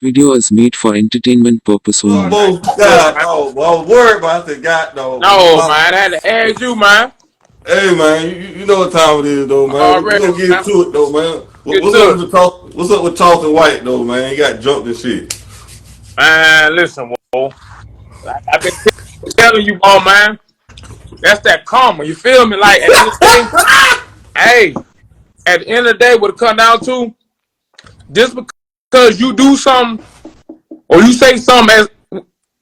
Video is made for entertainment purpose only. God, oh, well, I was worried, but I said, God, no. No, man, I had to ask you, man. Hey, man, you know what time it is, though, man. We're Already, gonna get man. into it, though, man. Get What's to up it. with What's up with Charleston White, though, man? He got jumped and shit. Man, listen, whoa. I've been telling you, all, man. That's that karma. You feel me? Like, at the end of the day, hey, at the end of the day, what it come down to, just because you do something or you say something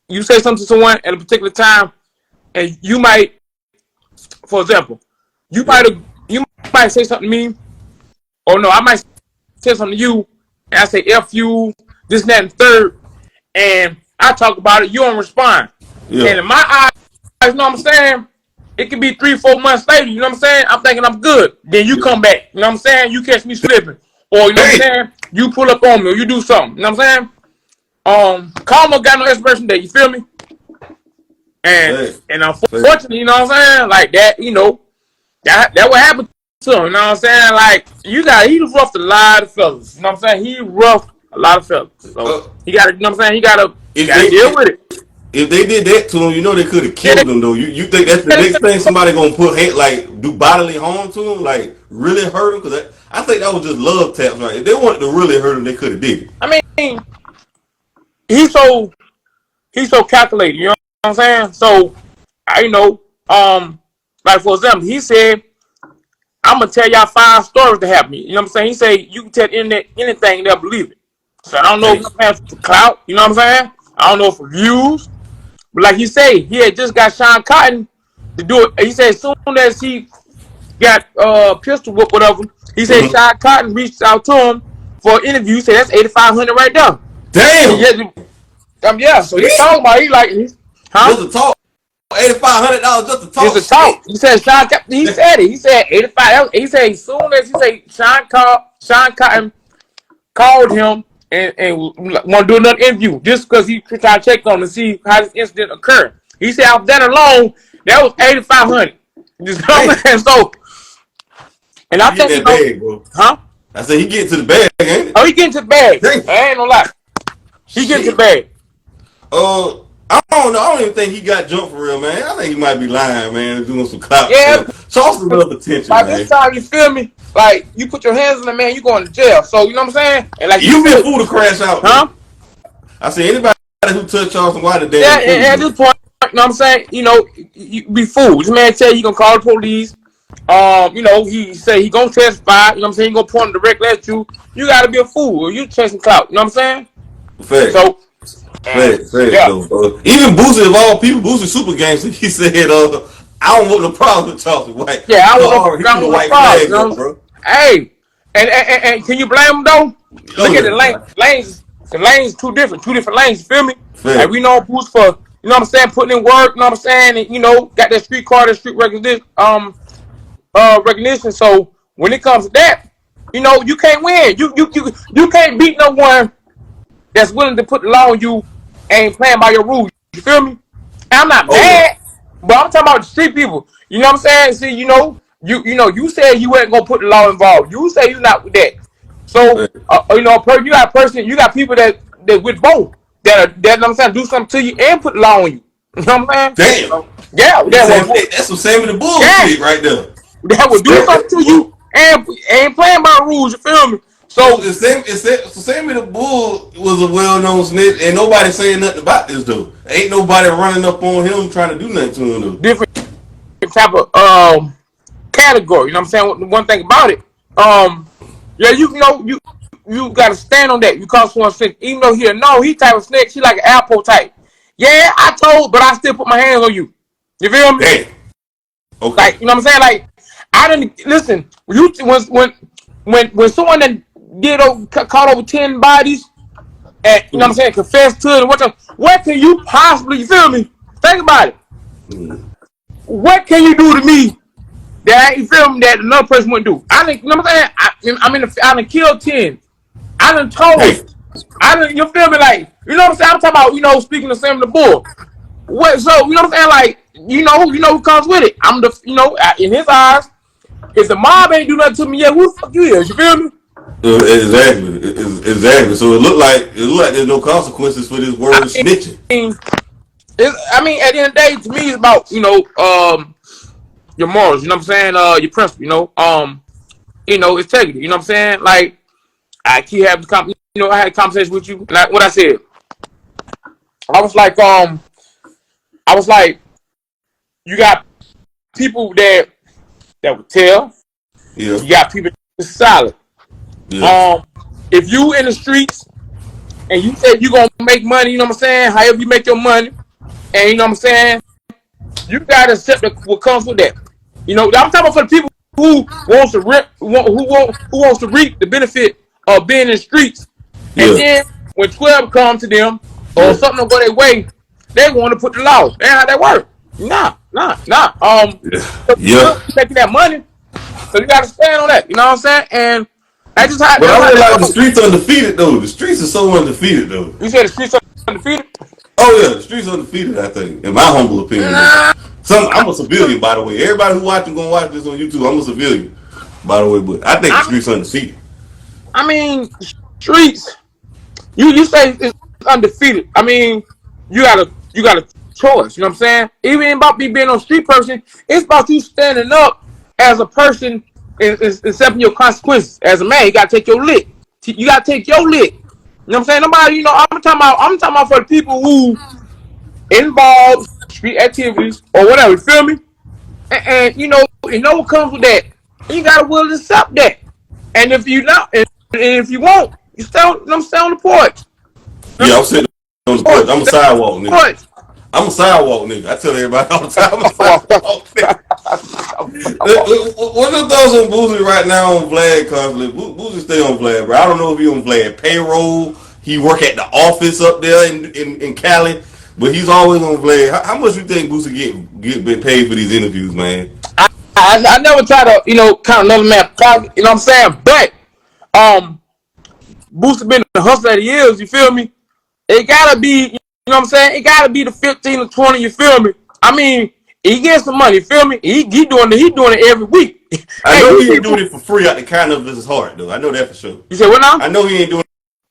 to someone at a particular time, and you might, for example, you might say something to me, or no, I might say something to you, and I say F you, this, that, and third, and I talk about it, you don't respond. Yeah. And in my eyes, you know what I'm saying? It could be 3-4 months later, you know what I'm saying? I'm thinking I'm good. Then you come back, you know what I'm saying? You catch me slipping. Or, you know what I'm saying? You pull up on me, or you do something, you know what I'm saying? Karma got no expiration date, you feel me? And unfortunately, you know what I'm saying? Like that, you know, that what happened to him, you know what I'm saying? Like, he roughed a lot of fellas, you know what I'm saying? He roughed a lot of fellas. So, he got to, you know what I'm saying? He got to deal with it. If they did that to him, you know they could have killed him, though. You think that's the next thing somebody gonna put do bodily harm to him, like really hurt him? Because I think that was just love taps, right? If they wanted to really hurt him, they could have did it. I mean, he's so calculated, you know what I'm saying? So, like for example, he said, I'm gonna tell y'all 5 stories to happen. You know what I'm saying? He said you can tell the internet anything, they'll believe it. So I don't know if it's for clout, you know what I'm saying? I don't know for views. But like he said, he had just got Sean Cotton to do it. He said as soon as he got pistol whip, whatever, he said Sean Cotton reached out to him for an interview. He said that's $8,500 right there. Damn. Yeah. So he's talking about Just a talk. $8,500 just to talk. Just a talk. He said Sean. He said it. He said 85. He said as soon as Sean Cotton called him and want to do another interview just because he tried to check on him to see how this incident occurred. He said out that alone, that was $8,500. You know what I'm saying? So, and I think bag, bro. I said he get to the bag, ain't it? Oh, he getting to the bag. I ain't no lie. He getting to the bag. I don't know. I don't even think he got jumped for real, man. I think he might be lying, man, doing some clout. Yeah. Charleston love attention, by man. This time, you feel me? Like, you put your hands on the man, you going to jail. So, you know what I'm saying? And like you be a fool to crash out. Huh? I say anybody who touched Charleston White today. Yeah, and at this point, you know what I'm saying? You know, you be fooled. This man tell you going to call the police. You know, he say he going to testify. You know what I'm saying? He going to point directly at you. You got to be a fool or you chasing clout. You know what I'm saying? Fact. So, yeah. Even Boosie of all people, Boosie super gangster, he said, I don't want no problem with Charleston White. Yeah, I don't want no problem, you know? Bro. Hey, and can you blame him though? Look at the lanes. The lanes two different lanes. You feel me? Fair. Like we know Boost for, you know what I'm saying, putting in work. You know what I'm saying, and you know got that street card, that street recognition. So when it comes to that, you know you can't win. You can't beat no one that's willing to put the law on you and ain't playing by your rules. You feel me? And I'm not mad, but I'm talking about the street people. You know what I'm saying? See, you know, you said you ain't gonna put the law involved. You say you not with that. So, you know, you got people that with both that you know what I'm saying, do something to you and put the law on you. You know what I'm saying? Damn. Yeah, that's some Sammy the Bull shit right there. That would do something to you and ain't playing by the rules. You feel me? So Sammy the Bull was a well-known snitch, and nobody saying nothing about this though. Ain't nobody running up on him trying to do nothing to him though. Different type of category. You know what I'm saying? One thing about it, yeah, you got to stand on that. You call someone snitch, even though he type of snitch. He like an Alpo type. Yeah, I told, but I still put my hands on you. You feel me? Damn. Okay. Like, you know what I'm saying? Like, I didn't listen. When someone that did caught over 10 bodies, and you know what I'm saying, confessed to it. What can you possibly? You feel me? Think about it. What can you do to me that you feel me that another person wouldn't do? I think, you know what I'm saying? I done killed 10. I done told. You feel me? Like, you know what I'm saying? I'm talking about, you know, speaking of Sam the Bull. What? So, you know what I'm saying? Like, you know who comes with it. I'm in his eyes, if the mob ain't do nothing to me yet, who the fuck you is? You feel me? Exactly. So it looked like there's no consequences for this word snitching. I mean, at the end of the day, to me, it's about your morals. You know what I'm saying? Your principle. Integrity. You know what I'm saying? Like I keep having I had a conversation with you. And what I said, I was like, you got people that would tell. Yeah. You got people that's solid. Yeah. If you in the streets and you say you gonna make money, you know what I'm saying? However you make your money, and you know what I'm saying, you gotta accept what comes with that. I'm talking about for the people who wants to reap the benefit of being in the streets, and then when 12 comes to them or something don't go their way, they want to put the law. That's how that work. Nah. Yeah. Taking that money, so you gotta stand on that. You know what I'm saying? And that's just how. But I realize the streets undefeated though. The streets are so undefeated though. You said the streets are undefeated? Oh yeah, the streets are undefeated. I think, in my humble opinion. I'm a civilian, by the way. Everybody who watching gonna watch this on YouTube. I'm a civilian, by the way. But I think the streets are undefeated. I mean, streets. You say it's undefeated. I mean, you got a choice. You know what I'm saying? Even about me being a street person, it's about you standing up as a person and accepting your consequences. As a man, you gotta take your lick. You gotta take your lick. You know what I'm saying? Nobody. I'm talking about for the people who involve street activities or whatever. You feel me? And what comes with that. You gotta will to accept that. And if you not, and if you won't, you stay on the porch. Yeah, I'm sitting on the porch. I'm a sidewalk nigga. I'm a sidewalk nigga. I tell everybody all the time. I'm a sidewalk nigga. What's your thoughts on Boosie right now on Vlad conflict? Boosie stay on Vlad, bro. I don't know if he on Vlad payroll. He work at the office up there in Cali, but he's always on Vlad. How much you think Boosie get paid for these interviews, man? I never try to count another man's pocket. You know what I'm saying? But Boosie been the hustler that he is. You feel me? It gotta be. You know what I'm saying? It gotta be the 15 or 20. You feel me? I mean, he gets some money. You feel me? He doing it every week. I know he ain't doing it for free out the kindness of his heart, though. I know that for sure. You said what now? I know he ain't doing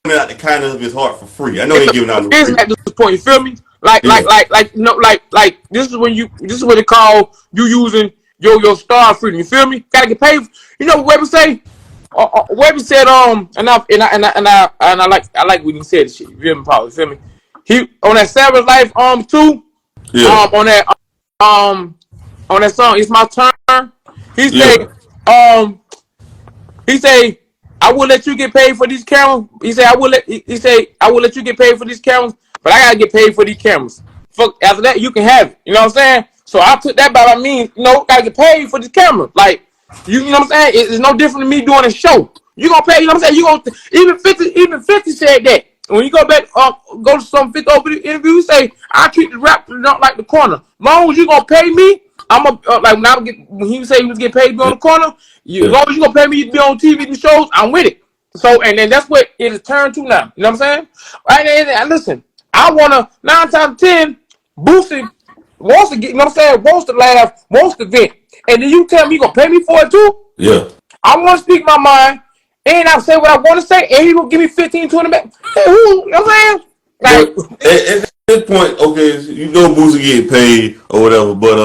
it out the kindness of his heart for free. I know he ain't giving out no free. At this point, you feel me? Like this is when they call you using your star freedom. You feel me? Gotta get paid. You know what Weber say? Weber said and I like when he said this shit. You feel me, Paul? You feel me? He on that Savage Life too. Yeah. On that song, It's My Turn. He say I will let you get paid for these cameras. He say I will let you get paid for these cameras, but I gotta get paid for these cameras. Fuck, after that you can have it. You know what I'm saying? So I took that by means, gotta get paid for this camera. Like you know what I'm saying? It's no different than me doing a show. You gonna pay, you know what I'm saying? You gonna even 50 said that. When you go back, go to some 50 over the interview, you say, I treat the rap not like the corner. Long as you gonna pay me, when he say he was getting paid to be on the corner, as long as you gonna pay me to be on TV and shows, I'm with it. So, and then that's what it has turned to now. You know what I'm saying? Right, and listen, I wanna 9 times 10, Boosie wants to get, you know what I'm saying, wants to laugh, wants to vent. And then you tell me you gonna pay me for it too? Yeah. I wanna speak my mind. And I say what I want to say, and he gonna give me 15, 20 back. Hey, who? You know what I'm saying? Like, at this point, okay, you know Boosie getting paid or whatever, but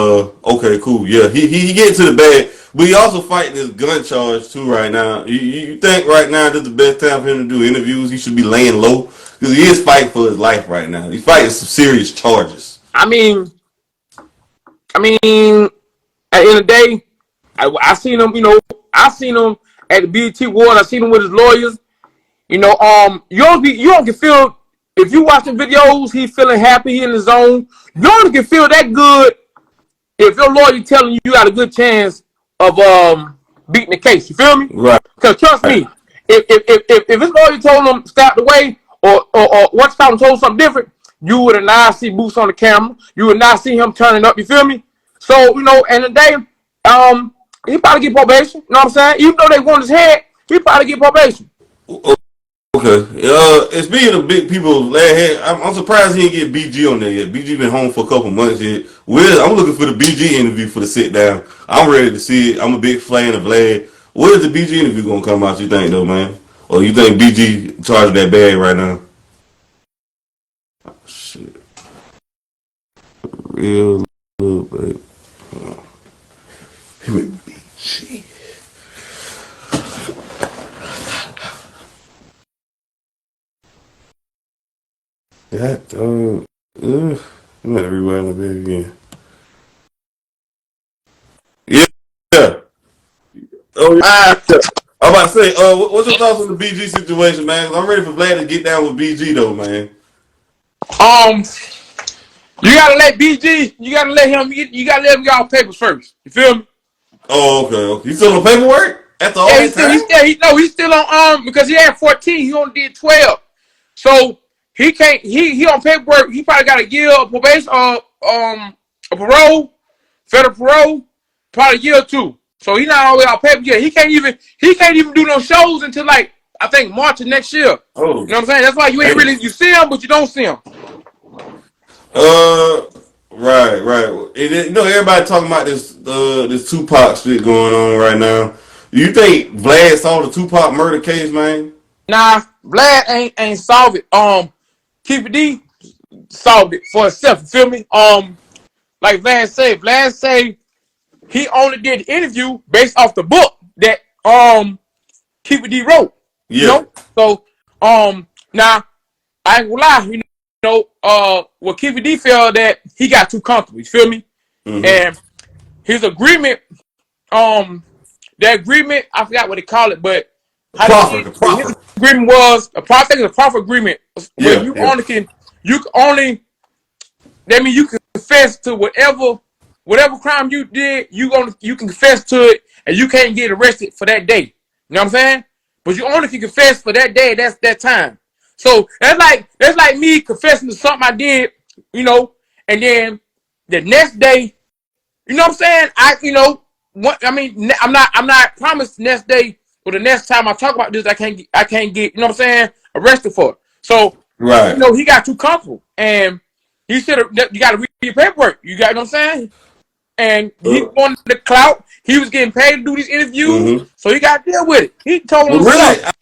okay, cool, yeah, he getting to the bag, but he also fighting this gun charge too right now. You think right now this is the best time for him to do interviews? He should be laying low because he is fighting for his life right now. He's fighting some serious charges. I mean, at the end of the day, I seen him. I seen him at the BET Award. I seen him with his lawyers. You don't can feel, if you watching videos, he feeling happy, he in the zone. You don't can feel that good if your lawyer telling you got a good chance of beating the case. You feel me? Right. Because trust me, if his lawyer told him step away or what's told something different, you would have not see Boots on the camera. You would not see him turning up. You feel me? So end of the day, he probably get probation. You know what I'm saying? Even though they want his head, he probably get probation. Okay. Speaking of big people, I'm surprised he didn't get BG on there yet. BG been home for a couple months yet. I'm looking for the BG interview for the sit down. I'm ready to see it. I'm a big fan of Vlad. Where's the BG interview gonna come out? You think though, man? Or you think BG charging that bag right now? Shit, real little baby. Him and BG. That dog. I'm gonna rewind the bit again. Yeah. Yeah. Oh yeah. I'm about to say, what's your thoughts on the BG situation, man? 'Cause I'm ready for Vlad to get down with BG though, man. Um, you gotta let BG. You gotta let him. You gotta let him get off papers first. You feel me? Oh, okay. Okay. You still on paperwork after all Yeah, that time? he's still on because he had 14. He only did 12. So he can't. He on paperwork. He probably got a year of probation. A parole, federal parole, probably a year or two. So he's not all the way out paper yet. He can't even do no shows until like I think March of next year. Oh, You know what I'm saying? That's why you ain't damn. really you see him, but you don't see him. Uh, right, right. You know, everybody talking about this Tupac shit going on right now. Do you think Vlad saw the Tupac murder case, man? Nah, Vlad ain't solved it. Keeper D solved it for himself. You feel me? Like Vlad say he only did the interview based off the book that Keeper D wrote. You Yeah, know? So now I ain't gonna lie, what Keeper D felt that he got too comfortable, you feel me? mm-hmm. And his agreement, the agreement, I forgot what they call it, but how they Proffer, did the his proffer. agreement was I think it's a proper agreement where Yeah, yeah. you can only that means you can confess to whatever crime you did, you can confess to it and you can't get arrested for that day. You know what I'm saying? But you only can confess for that day, that's that time. So that's like me confessing to something I did, and then the next day, you know what I'm saying? I'm not promised the next day or the next time I talk about this, I can't get, you know what I'm saying, arrested for it. So, Right. he got too comfortable and he should have, you got to read your paperwork. You got what I'm saying? And he Uh, wanted the clout. He was getting paid to do these interviews, mm-hmm. so he got to deal with it. He told But himself. really,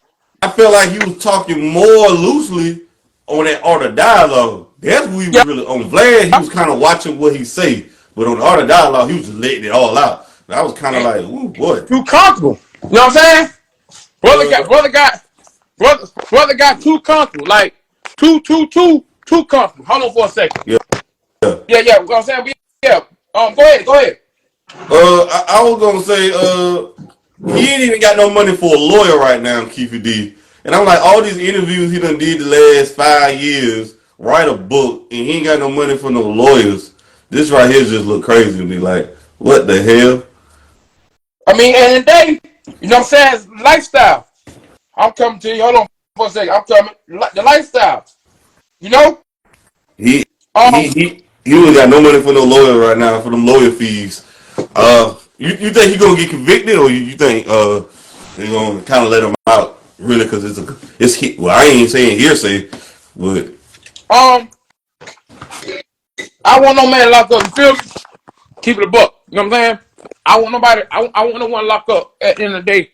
I felt like he was talking more loosely on that art of dialogue. That's what we was Yeah, really on Vlad. He was kind of watching what he say, but on the art of dialogue, he was just letting it all out. And I was kind of like, ooh, boy. too comfortable. You know what I'm saying? Brother got Uh, brother got brother got too comfortable. Like too comfortable. Hold on for a second. yeah. Yeah. You know what I'm saying? Yeah. Go ahead. I was gonna say, he ain't even got no money for a lawyer right now, Keefe D. And I'm like, all these interviews he done did the last 5 years, write a book, and he ain't got no money for no lawyers. This right here just look crazy to me. Like, what the hell? I mean, and today, you know what I'm saying? It's lifestyle. I'm coming to you. Hold on for a second. I'm coming. The lifestyle. You know? He he Um, he he ain't got no money for no lawyer right now for them lawyer fees. You think he gonna get convicted, or you think they gonna kind of let him out? Really, because well, I ain't saying hearsay, but um, I want no man locked up. You feel me? Keep it a buck. You know what I'm saying? I want nobody. I want no one locked up at the end of the day.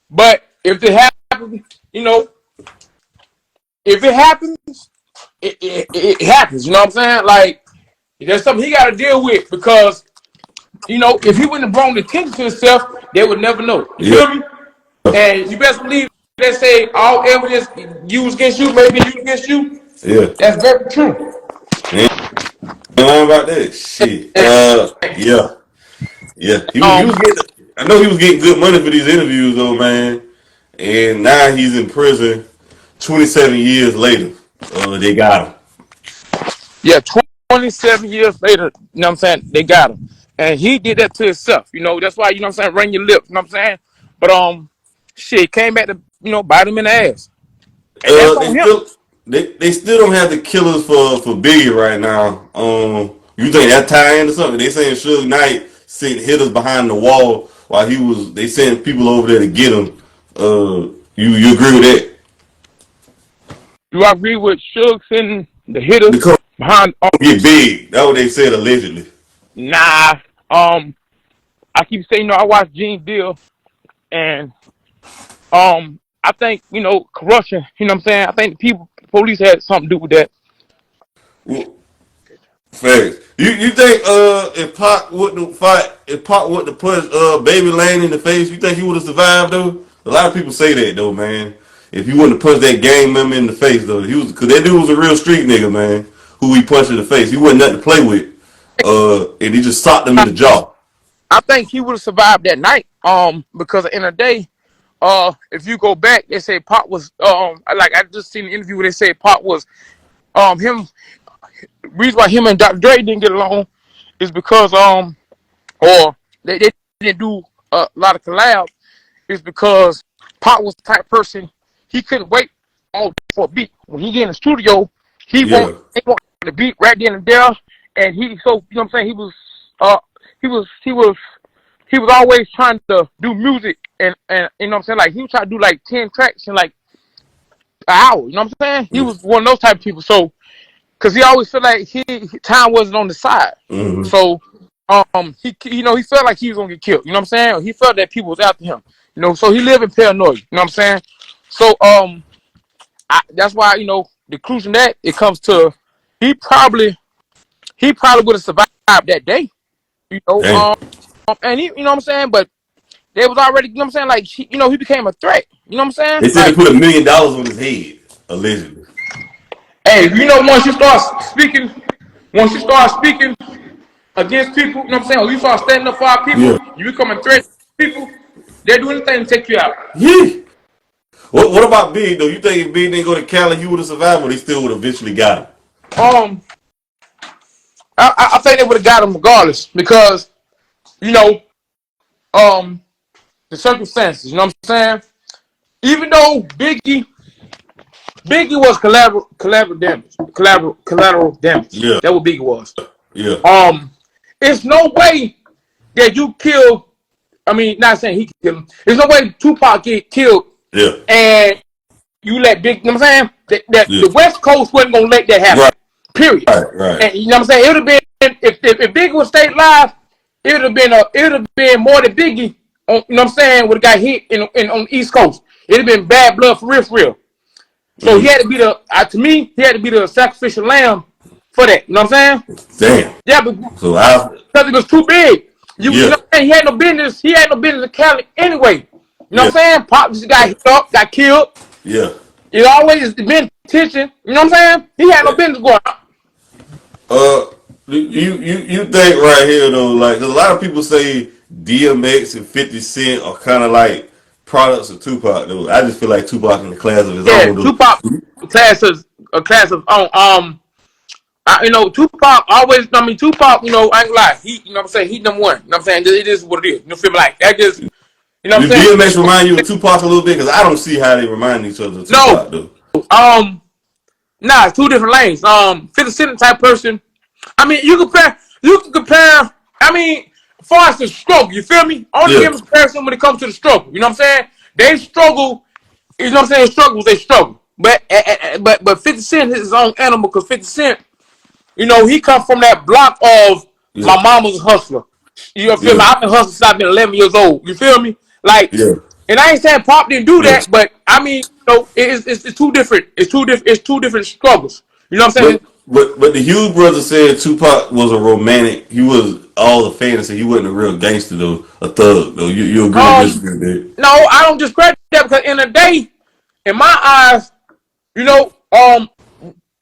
But if it happens, you know, if it happens, it happens. You know what I'm saying? Like there's something he got to deal with because if he wouldn't have brought the attention to himself, they would never know. You yeah, feel me? And you best believe they say all evidence used against you may be used against you. yeah. That's very true. Ain't lying about that shit. And, Yeah, yeah. He um, was getting. I know he was getting good money for these interviews, though, man. And now he's in prison. 27 years later, they got him. yeah, 27 years later, you know what I'm saying? They got him. And he did that to himself. That's why, you know what I'm saying, ring your lips, you know what I'm saying? But shit, came back to, bite him in the ass. And that's They on him. still they still don't have the killers for Biggie right now. You think that tie into something? They saying Suge Knight sent hitters behind the wall while they sent people over there to get him. You agree with that? Do I agree with Suge sending the The hitters come behind get big. That's what they said allegedly. Nah. I keep saying, I watched Gene Deal and I think, corruption, you know what I'm saying? I think the police had something to do with that. Well, facts. You think if Pac wouldn't fight, if Pac wouldn't have punched Baby Lane in the face, you think he would have survived though? A lot of people say that though, man. If he wouldn't have punched that gang member in the face though, because that dude was a real street nigga, man. Who he punched in the face, he wasn't nothing to play with. And he just socked him in the jaw. I think he would have survived that night. Because at the end of the day, if you go back, they say Pac was like I just seen an interview where they say Pac was him. Reason why him and Dr. Dre didn't get along is because or they didn't do a lot of collabs is because Pac was the type of person he couldn't wait all day for a beat. When he get in the studio, he want the beat right then and there, and he so you know what I'm saying he was always trying to do music and you know what I'm saying, like he was trying to do like 10 tracks in like an hour, you know what I'm saying? He was one of those type of people, so because he always felt like time wasn't on the side. Mm-hmm. So he felt like he was gonna get killed, you know what I'm saying? Or he felt that people was after him, so he lived in paranoia, you know what I'm saying? So that's why, the conclusion that it comes to, he probably would have survived that day, and he, you know what I'm saying, but they was already, you know what I'm saying, like he became a threat, you know what I'm saying? They said they put $1 million on his head, allegedly. Hey, once you start speaking against people, you know what I'm saying, or you start standing up for our people, you become a threat to people, they'll do anything to take you out. Yeah. What about Big though? You think if Big didn't go to Cali, he would have survived, or they still would have eventually got him? I think they would have got him regardless because, the circumstances, you know what I'm saying? Even though Biggie was collateral damage. Yeah. That's what Biggie was. Yeah. It's no way that you kill. I mean, not saying he could kill him. There's no way Tupac get killed. Yeah. And you let Big. You know what I'm saying? That the West Coast wasn't gonna let that happen. Right. Period. Right. And you know what I'm saying? It would have been if Biggie would stayed alive, it would have been more than Biggie. You know what I'm saying? Would have got hit on the East Coast. It'd have been bad blood for real. So he had to be to me, he had to be the sacrificial lamb for that. You know what I'm saying? Damn. Yeah, because it was too big. You know what I'm saying? He had no business in Cali anyway. You know what I'm saying? Pop just got hit up, got killed. Yeah. It always been tension. You know what I'm saying? He had no business going on. You think right here though, like, 'cause a lot of people say DMX and 50 Cent are kind of like products of Tupac though. I just feel like Tupac in the class of his own. Though. Tupac a class of own. Tupac always. I mean, Tupac. I ain't gonna lie. He, you know what I'm saying. He number one. You know what I'm saying. It is what it is. You feel me? Like that just. You know what I'm saying. DMX remind you of Tupac a little bit? Because I don't see how they remind each other of Tupac though. Nah, it's two different lanes. 50 Cent type person. I mean, you can compare. I mean, as far as the struggle, you feel me? Only give a comparison when it comes to the struggle. You know what I'm saying? They struggle. You know what I'm saying? Struggles, they struggle. But 50 Cent is his own animal because 50 Cent, he come from that block of my mama's a hustler. You feel me? I've been hustling since I've been 11 years old. You feel me? Like, and I ain't saying Pop didn't do that, but I mean, it's two different. It's two different struggles. You know what I'm saying? But the Hughes brothers said Tupac was a romantic. He was all the fantasy. He wasn't a real gangster though, a thug though. You agree or disagree with that? No, I don't discredit that because in the day, in my eyes,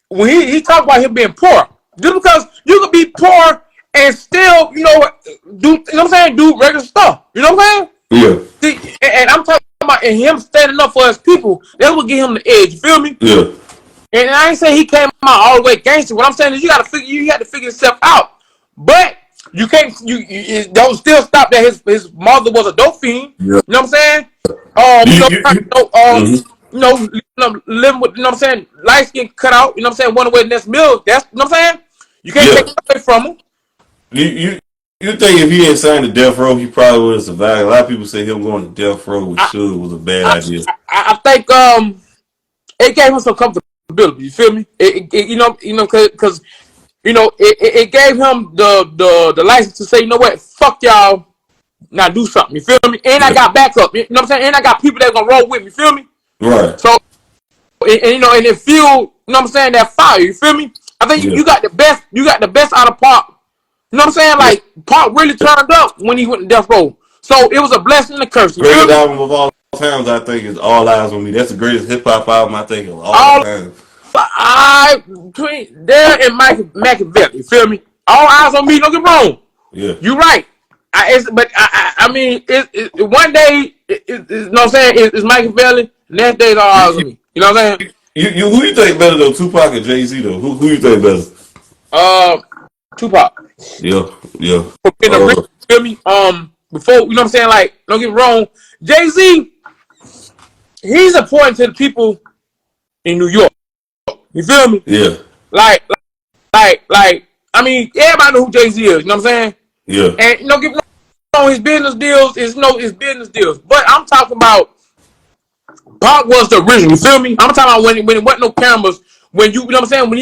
when he talked about him being poor, just because you could be poor and still, do regular stuff. You know what I'm saying? Yeah. See, and I'm talking about him standing up for his people. That would give him the edge. You feel me? Yeah. And I ain't saying he came out all the way gangster. What I'm saying is you had to figure yourself out. But you can't. You don't still stop that his mother was a dope fiend. Yeah. You know what I'm saying? Living with, you know what I'm saying, light skin cut out. You know what I'm saying? One away the next meal. That's, you know what I'm saying? You can't take it away from him. You think if he hadn't signed to death row, he probably would have survived? A lot of people say him going to death row with Suge was a bad idea. I think it gave him some comfortability. You feel me? Because it gave him the license to say, you know what, fuck y'all, now do something. You feel me? And I got backup. You know what I'm saying? And I got people that gonna roll with me. You feel me? Right. So, and it fueled, you know what I'm saying, that fire. You feel me? I think you got the best. You got the best out of Pac. You know what I'm saying? Like Pac really turned up when he went to Death Row. So it was a blessing and a curse. You feel Greatest me? album of all times, I think, is All Eyes on Me. That's the greatest hip hop album I think of all All time. between there and Machiavelli. You feel me? All eyes on me. Don't get wrong. Yeah. You right. I mean, one day, you know what I'm saying? It's Machiavelli. Next day, it's all eyes on me. You know what I'm saying? Who you think better though, Tupac or Jay-Z though? Who you think better? Tupac. Yeah, yeah. In the you feel me? Before, you know what I'm saying? Like, don't get me wrong. Jay-Z, he's important to the people in New York. You feel me? Yeah. Like, I mean, everybody know who Jay-Z is. You know what I'm saying? Yeah. And, you know, get me wrong, his business deals is, you know, his business deals. But I'm talking about Pac was the original. You feel me? I'm talking about when it wasn't no cameras. When you know what I'm saying? When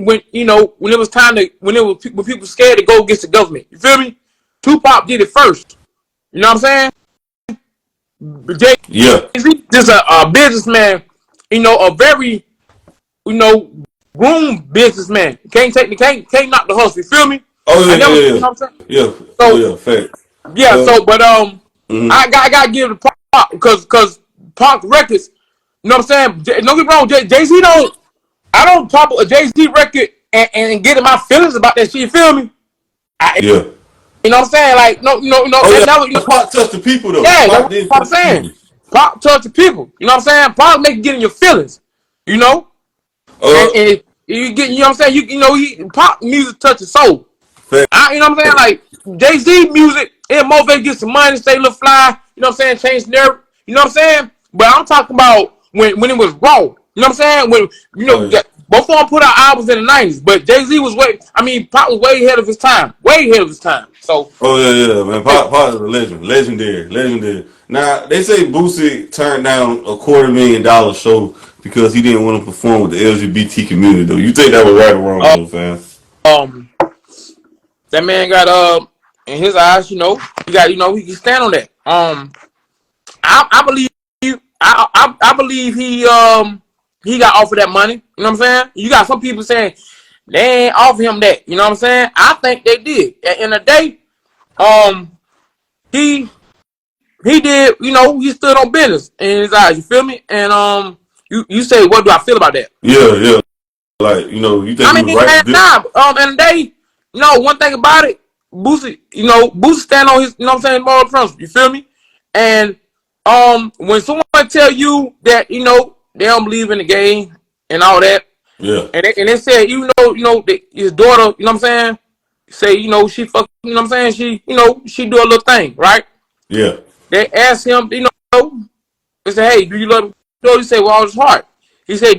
when it was time to when people scared to go against the government. You feel me? Tupac did it first. You know what I'm saying? Jay-Z just a businessman. You know, a very groom businessman. Can't knock the hustle. You feel me? Oh yeah, yeah. You know what I'm saying? Yeah. So, fact. Yeah. I gotta give it to Pac because Pac records. You know what I'm saying? Don't get me wrong. Jay-Z don't. I don't pop a Jay-Z record and get in my feelings about that shit. You feel me? You know what I'm saying? Like, no. Pac touched the people though. Yeah, Pac that's what I'm saying. Pac touch the people. You know what I'm saying? Pac make you get in your feelings. You know? And you get, you know what I'm saying? Pop music touches soul. You know what I'm saying? Like Jay-Z music, it motivates, get some money, stay a little fly. You know what I'm saying? Change nerve. You know what I'm saying? But I'm talking about when it was raw. You know what I'm saying? When both of them put out albums in the '90s, but Jay-Z was Pop was way ahead of his time. Way ahead of his time. So. Oh yeah, man. Pac is a legend, legendary. Now they say Boosie turned down a $250,000 show because he didn't want to perform with the LGBT community. Though, you think that was right or wrong, though, fam? That man got in his eyes, he got he can stand on that. I believe I believe he got offered that money. You know what I'm saying? You got some people saying they ain't offer him that. You know what I'm saying? I think they did. At the end of the day, he did. He stood on business in his eyes. You feel me? And you say, what do I feel about that? Yeah. Like you think he was right? And they, one thing about it, Boosie, Boosie stand on his, moral principles. You feel me? And when someone tell you that they don't believe in the game and all that, and they said his daughter, you know what I'm saying, say she fuck, you know what I'm saying, she do a little thing, right? Yeah. They asked him, they say, hey, do you love him? He said, well, all his heart. He said,